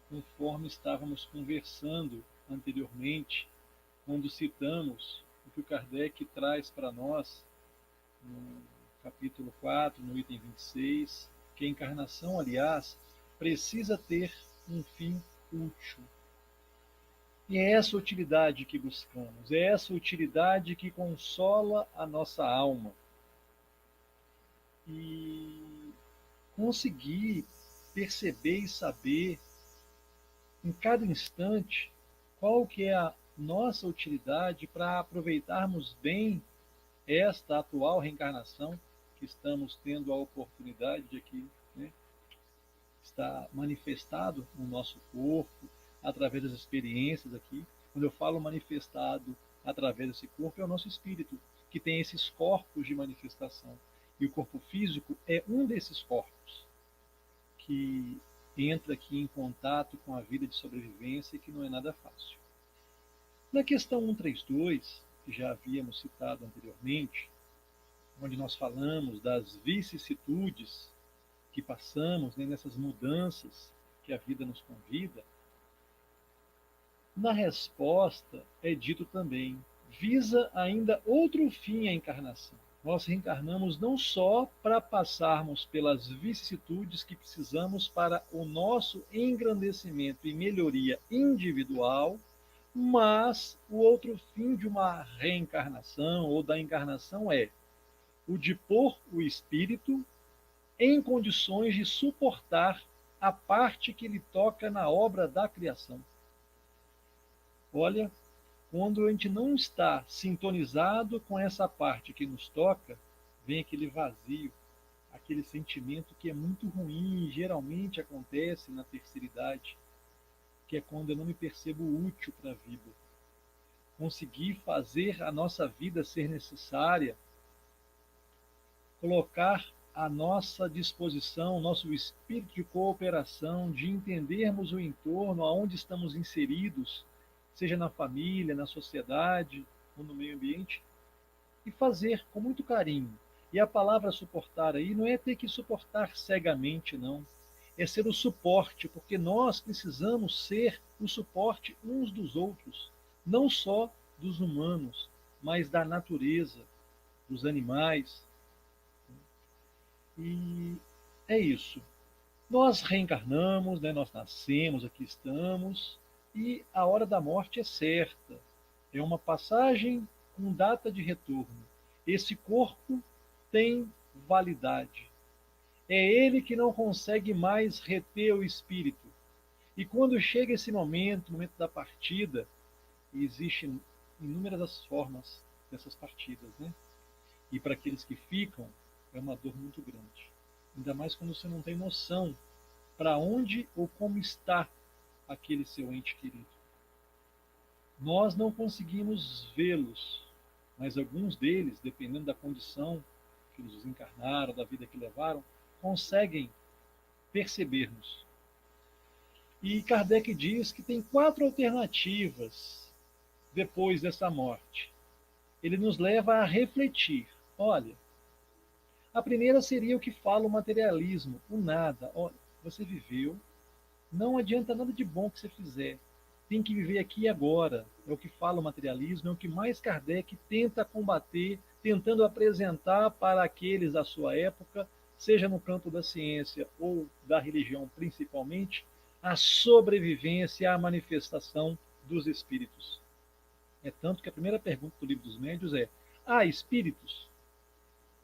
conforme estávamos conversando anteriormente, quando citamos o que o Kardec traz para nós no capítulo 4, no item 26, que a encarnação, aliás, precisa ter um fim útil. E é essa utilidade que buscamos, é essa utilidade que consola a nossa alma. E conseguir perceber e saber em cada instante qual que é a nossa utilidade para aproveitarmos bem esta atual reencarnação que estamos tendo a oportunidade de aqui, né, está manifestado no nosso corpo, através das experiências aqui. Quando eu falo manifestado através desse corpo, é o nosso espírito, que tem esses corpos de manifestação. E o corpo físico é um desses corpos que entra aqui em contato com a vida de sobrevivência e que não é nada fácil. Na questão 132, que já havíamos citado anteriormente, onde nós falamos das vicissitudes que passamos, né, nessas mudanças que a vida nos convida, na resposta é dito também, visa ainda outro fim a encarnação. Nós reencarnamos não só para passarmos pelas vicissitudes que precisamos para o nosso engrandecimento e melhoria individual, mas o outro fim de uma reencarnação ou da encarnação é o de pôr o espírito em condições de suportar a parte que lhe toca na obra da criação. Olha, quando a gente não está sintonizado com essa parte que nos toca, vem aquele vazio, aquele sentimento que é muito ruim e geralmente acontece na terceira idade, que é quando eu não me percebo útil para a vida. Conseguir fazer a nossa vida ser necessária, colocar à nossa disposição, nosso espírito de cooperação, de entendermos o entorno, aonde estamos inseridos, seja na família, na sociedade ou no meio ambiente, e fazer com muito carinho. E a palavra suportar aí não é ter que suportar cegamente, não. É ser o suporte, porque nós precisamos ser o suporte uns dos outros, não só dos humanos, mas da natureza, dos animais. E é isso. Nós reencarnamos, né? Nós nascemos, aqui estamos, e a hora da morte é certa. É uma passagem com data de retorno. Esse corpo tem validade. É ele que não consegue mais reter o espírito. E quando chega esse momento, o momento da partida, e existem inúmeras formas dessas partidas, né? E para aqueles que ficam, é uma dor muito grande. Ainda mais quando você não tem noção para onde ou como está aquele seu ente querido. Nós não conseguimos vê-los, mas alguns deles, dependendo da condição que eles desencarnaram, da vida que levaram, conseguem perceber-nos. E Kardec diz que tem 4 alternativas depois dessa morte. Ele nos leva a refletir. Olha, a primeira seria o que fala o materialismo, o nada. Olha, você viveu, não adianta nada de bom que você fizer. Tem que viver aqui e agora. É o que fala o materialismo, é o que mais Kardec tenta combater, tentando apresentar para aqueles da sua época, seja no campo da ciência ou da religião principalmente, a sobrevivência, a manifestação dos espíritos. É tanto que a primeira pergunta do Livro dos Médiuns é: há espíritos?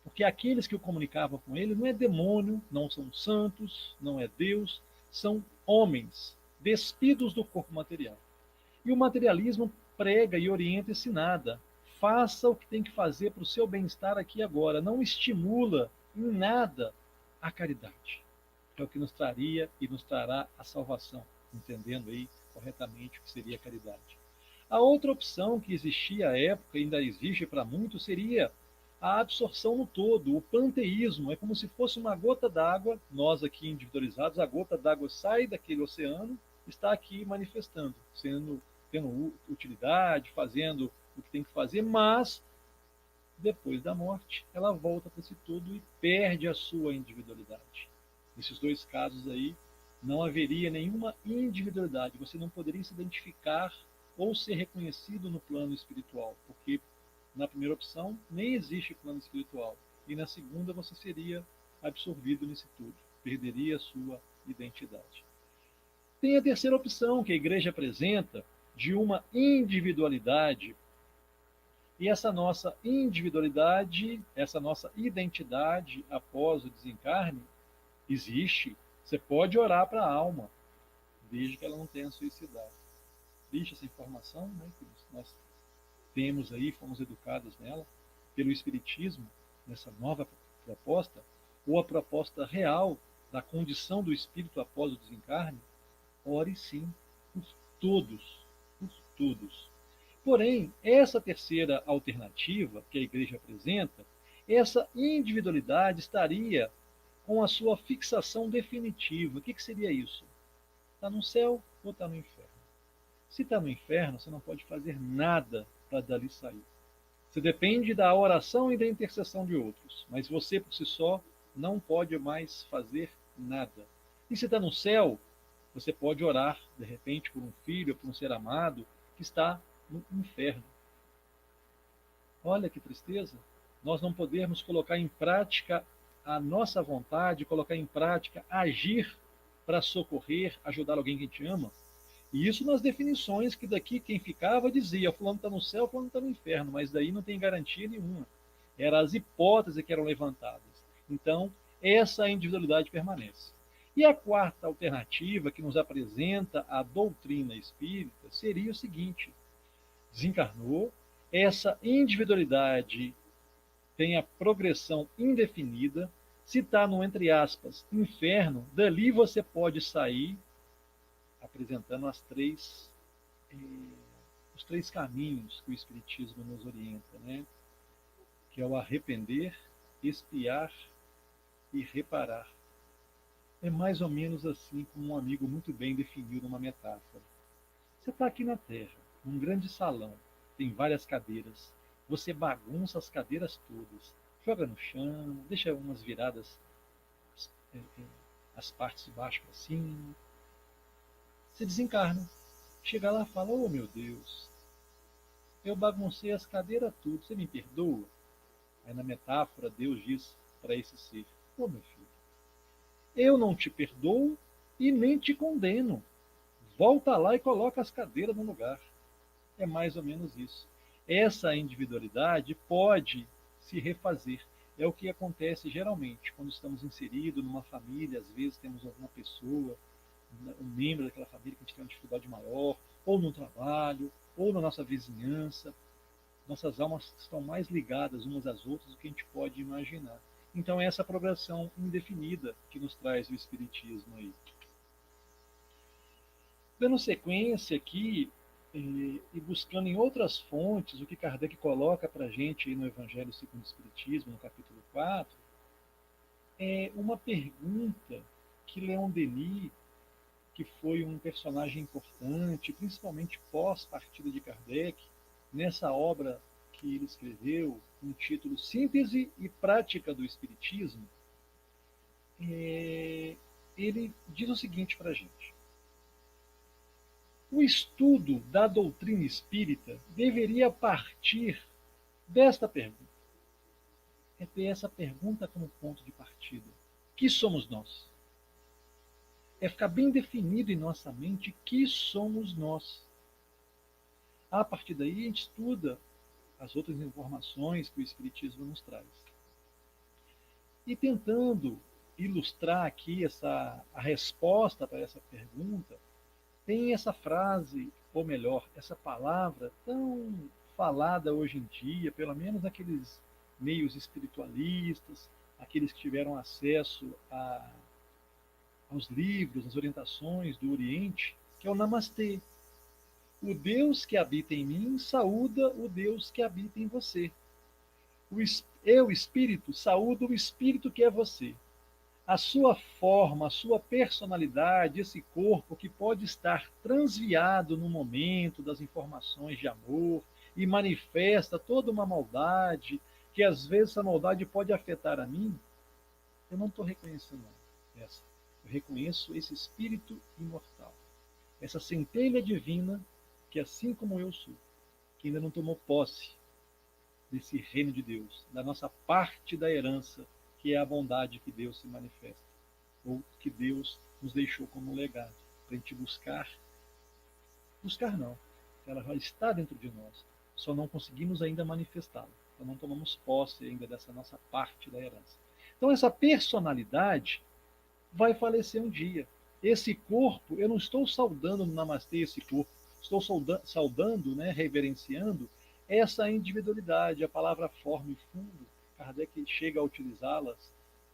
Porque aqueles que o comunicavam com ele não é demônio, não são santos, não é Deus, são homens despidos do corpo material. E o materialismo prega e orienta esse nada. Faça o que tem que fazer para o seu bem-estar aqui e agora. Não estimula em nada a caridade. É o que nos traria e nos trará a salvação, entendendo aí corretamente o que seria a caridade. A outra opção que existia à época, ainda existe para muitos, seria a absorção no todo, o panteísmo. É como se fosse uma gota d'água, nós aqui individualizados, a gota d'água sai daquele oceano, está aqui manifestando, tendo utilidade, fazendo o que tem que fazer, mas depois da morte ela volta para esse todo e perde a sua individualidade. Nesses dois casos aí, não haveria nenhuma individualidade, você não poderia se identificar ou ser reconhecido no plano espiritual, porque na primeira opção nem existe plano espiritual, e na segunda você seria absorvido nisso tudo, perderia a sua identidade. Tem a terceira opção que a igreja apresenta, de uma individualidade, e essa nossa individualidade, essa nossa identidade após o desencarne, existe. Você pode orar para a alma, desde que ela não tenha suicidado. Existe essa informação, né, que nós temos aí, fomos educados nela, pelo Espiritismo, nessa nova proposta, ou a proposta real da condição do espírito após o desencarne, ore sim, por todos, por todos. Porém, essa terceira alternativa que a igreja apresenta, essa individualidade estaria com a sua fixação definitiva. O que seria isso? Está no céu ou está no inferno? Se está no inferno, você não pode fazer nada para dali sair. Você depende da oração e da intercessão de outros, mas você por si só não pode mais fazer nada. E se está no céu, você pode orar, de repente, por um filho, por um ser amado que está no inferno. Olha que tristeza. Nós não podemos colocar em prática a nossa vontade, colocar em prática, agir para socorrer, ajudar alguém que a gente ama. E isso nas definições que daqui quem ficava dizia, fulano está no céu, fulano está no inferno, mas daí não tem garantia nenhuma. Eram as hipóteses que eram levantadas. Então, essa individualidade permanece. E a quarta alternativa que nos apresenta a doutrina espírita seria o seguinte: desencarnou, essa individualidade tem a progressão indefinida, se está no, entre aspas, inferno, dali você pode sair apresentando os três caminhos que o Espiritismo nos orienta, né? Que é o arrepender, expiar e reparar. É mais ou menos assim como um amigo muito bem definiu numa metáfora. Você está aqui na Terra, num grande salão, tem várias cadeiras, você bagunça as cadeiras todas, joga no chão, deixa umas viradas, as partes de baixo para cima. Você desencarna. Chega lá e fala: oh meu Deus, eu baguncei as cadeiras tudo, você me perdoa? Aí na metáfora Deus diz para esse ser: oh meu filho, eu não te perdoo e nem te condeno. Volta lá e coloca as cadeiras no lugar. É mais ou menos isso. Essa individualidade pode se refazer. É o que acontece geralmente quando estamos inseridos numa família. Às vezes temos alguma pessoa, um membro daquela família que a gente tem uma dificuldade maior, ou no trabalho, ou na nossa vizinhança. Nossas almas estão mais ligadas umas às outras do que a gente pode imaginar. Então é essa progressão indefinida que nos traz o Espiritismo aí. Dando sequência aqui, e buscando em outras fontes o que Kardec coloca para a gente aí no Evangelho segundo o Espiritismo, no capítulo 4, é uma pergunta que Leon Denis, que foi um personagem importante, principalmente pós-partida de Kardec, nessa obra que ele escreveu, com o título Síntese e Prática do Espiritismo, ele diz o seguinte para a gente: o estudo da doutrina espírita deveria partir desta pergunta. É ter essa pergunta como ponto de partida. Que somos nós? É ficar bem definido em nossa mente que somos nós. A partir daí, a gente estuda as outras informações que o Espiritismo nos traz. E tentando ilustrar aqui a resposta para essa pergunta, tem essa frase, ou melhor, essa palavra tão falada hoje em dia, pelo menos naqueles meios espiritualistas, aqueles que tiveram acesso aos livros, às orientações do Oriente, que é o Namastê. O Deus que habita em mim saúda o Deus que habita em você. Eu, Espírito, saúdo o Espírito que é você. A sua forma, a sua personalidade, esse corpo que pode estar transviado no momento das informações de amor e manifesta toda uma maldade, que às vezes essa maldade pode afetar a mim, eu não estou reconhecendo essa. Eu reconheço esse espírito imortal, essa centelha divina que, assim como eu sou, que ainda não tomou posse desse reino de Deus, da nossa parte da herança, que é a bondade que Deus se manifesta, ou que Deus nos deixou como um legado, para a gente buscar. Buscar não, ela já está dentro de nós, só não conseguimos ainda manifestá-la, só não tomamos posse ainda dessa nossa parte da herança. Então essa personalidade vai falecer um dia. Esse corpo, eu não estou saudando no Namastê esse corpo, estou saudando, né, reverenciando essa individualidade, a palavra forma e fundo. Kardec chega a utilizá-las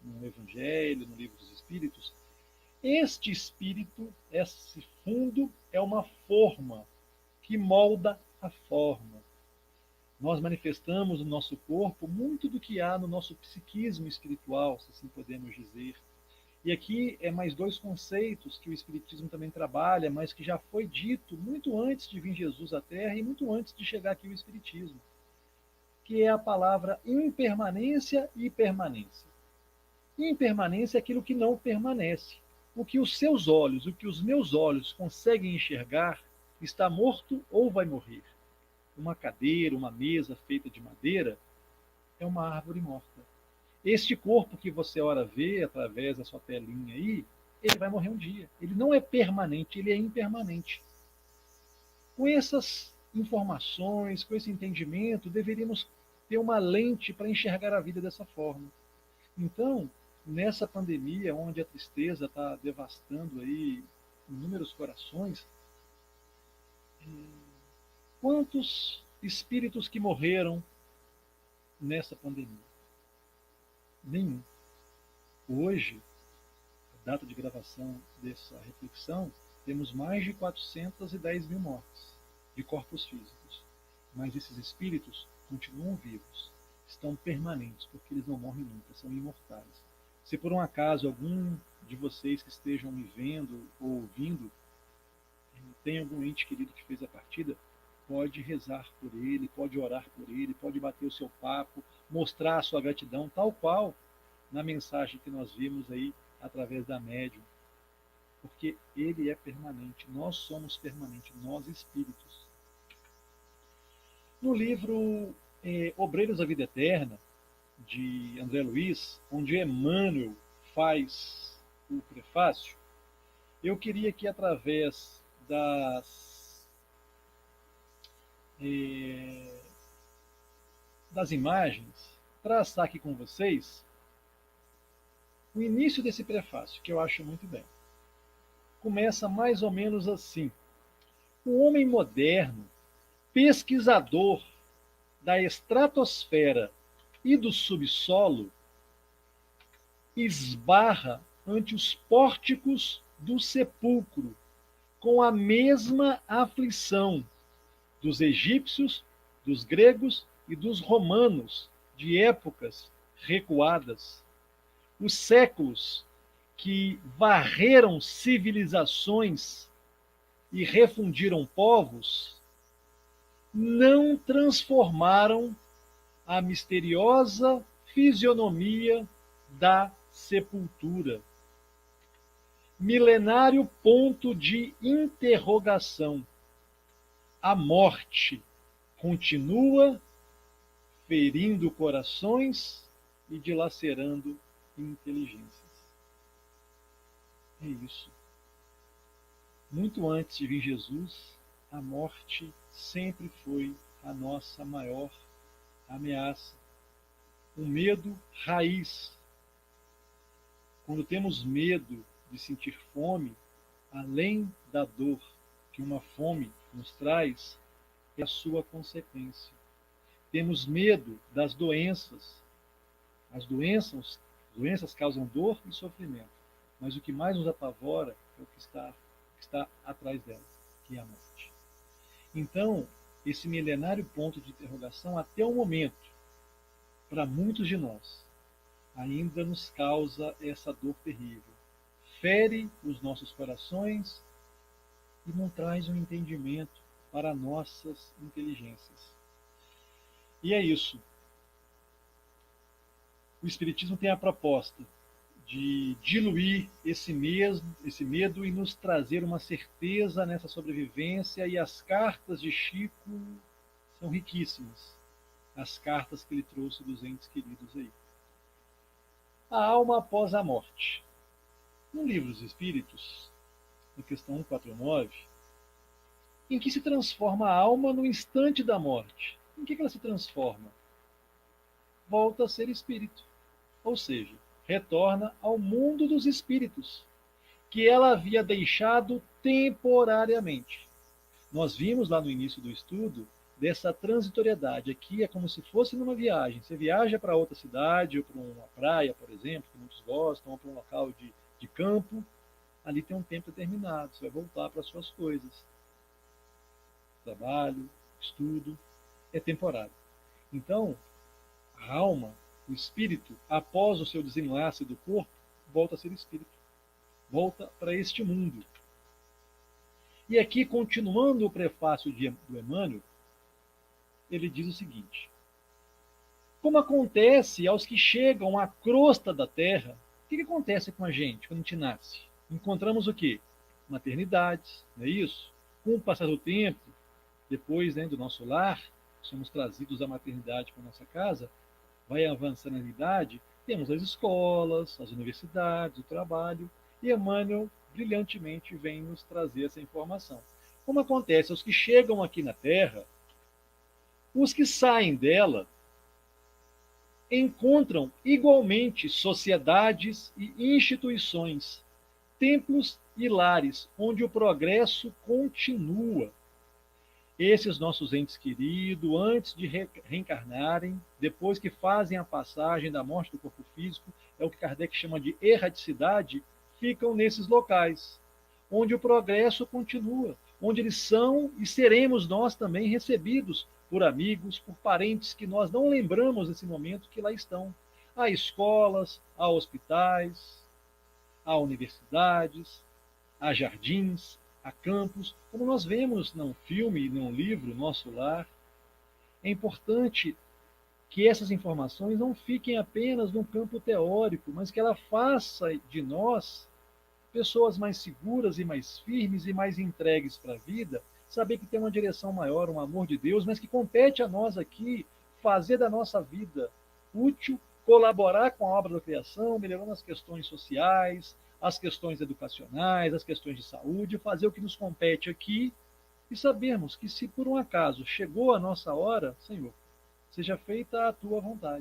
no Evangelho, no Livro dos Espíritos. Este espírito, esse fundo, é uma forma que molda a forma. Nós manifestamos no nosso corpo muito do que há no nosso psiquismo espiritual, se assim podemos dizer. E aqui é mais dois conceitos que o Espiritismo também trabalha, mas que já foi dito muito antes de vir Jesus à Terra e muito antes de chegar aqui o Espiritismo, que é a palavra impermanência e permanência. Impermanência é aquilo que não permanece. O que os seus olhos, o que os meus olhos conseguem enxergar, está morto ou vai morrer. Uma cadeira, uma mesa feita de madeira, é uma árvore morta. Este corpo que você ora vê através da sua telinha aí, ele vai morrer um dia. Ele não é permanente, ele é impermanente. Com essas informações, com esse entendimento, deveríamos ter uma lente para enxergar a vida dessa forma. Então, nessa pandemia, onde a tristeza está devastando aí inúmeros corações, quantos espíritos que morreram nessa pandemia? Nenhum. Hoje, a data de gravação dessa reflexão, temos mais de 410 mil mortes de corpos físicos. Mas esses espíritos continuam vivos, estão permanentes, porque eles não morrem nunca, são imortais. Se por um acaso algum de vocês que estejam me vendo ou ouvindo tem algum ente querido que fez a partida, pode rezar por ele, pode orar por ele, pode bater o seu papo, mostrar a sua gratidão, tal qual na mensagem que nós vimos aí através da médium, porque ele é permanente, nós somos permanentes, nós espíritos. No livro Obreiros da Vida Eterna, de André Luiz, onde Emmanuel faz o prefácio, eu queria que através das imagens, traçar aqui com vocês o início desse prefácio, que eu acho muito bem. Começa mais ou menos assim: o homem moderno, pesquisador da estratosfera e do subsolo, esbarra ante os pórticos do sepulcro com a mesma aflição dos egípcios, dos gregos e dos romanos de épocas recuadas. Os séculos que varreram civilizações e refundiram povos não transformaram a misteriosa fisionomia da sepultura. Milenário ponto de interrogação. A morte continua ferindo corações e dilacerando inteligências. É isso. Muito antes de vir Jesus, a morte sempre foi a nossa maior ameaça. Um medo raiz. Quando temos medo de sentir fome, além da dor que uma fome nos traz, é a sua consequência. Temos medo das doenças. As doenças causam dor e sofrimento, mas o que mais nos apavora é o que está atrás dela, que é a morte. Então, esse milenário ponto de interrogação, até o momento, para muitos de nós, ainda nos causa essa dor terrível. Fere os nossos corações e não traz um entendimento para nossas inteligências. E é isso. O Espiritismo tem a proposta de diluir esse medo e nos trazer uma certeza nessa sobrevivência. E as cartas de Chico são riquíssimas, as cartas que ele trouxe dos entes queridos aí. A alma após a morte. No livro dos Espíritos, na questão 149, em que se transforma a alma no instante da morte? Em que ela se transforma? Volta a ser espírito, ou seja, retorna ao mundo dos espíritos, que ela havia deixado temporariamente. Nós vimos lá no início do estudo dessa transitoriedade. Aqui é como se fosse numa viagem. Você viaja para outra cidade, ou para uma praia, por exemplo, que muitos gostam, ou para um local de campo. Ali tem um tempo determinado. Você vai voltar para as suas coisas. Trabalho, estudo, é temporário. Então, a alma, o espírito, após o seu desenlace do corpo, volta a ser espírito. Volta para este mundo. E aqui, continuando o prefácio do Emmanuel, ele diz o seguinte: como acontece aos que chegam à crosta da terra, o que acontece com a gente quando a gente nasce? Encontramos o quê? Maternidades, não é isso? Com o passar do tempo, depois, né, do nosso lar, somos trazidos à maternidade para a nossa casa, vai avançando a idade, temos as escolas, as universidades, o trabalho, e Emmanuel brilhantemente vem nos trazer essa informação. Como acontece aos que chegam aqui na Terra, os que saem dela encontram igualmente sociedades e instituições, templos e lares, onde o progresso continua. Esses nossos entes queridos, antes de reencarnarem, depois que fazem a passagem da morte do corpo físico, é o que Kardec chama de erraticidade, ficam nesses locais, onde o progresso continua, onde eles são e seremos nós também recebidos por amigos, por parentes que nós não lembramos nesse momento que lá estão. Há escolas, há hospitais, há universidades, há jardins, há campos, como nós vemos num filme, num livro, Nosso Lar. É importante que essas informações não fiquem apenas no campo teórico, mas que ela faça de nós pessoas mais seguras e mais firmes e mais entregues para a vida, saber que tem uma direção maior, um amor de Deus, mas que compete a nós aqui fazer da nossa vida útil, colaborar com a obra da criação, melhorando as questões sociais, as questões educacionais, as questões de saúde, fazer o que nos compete aqui e sabermos que se por um acaso chegou a nossa hora, Senhor, seja feita a tua vontade.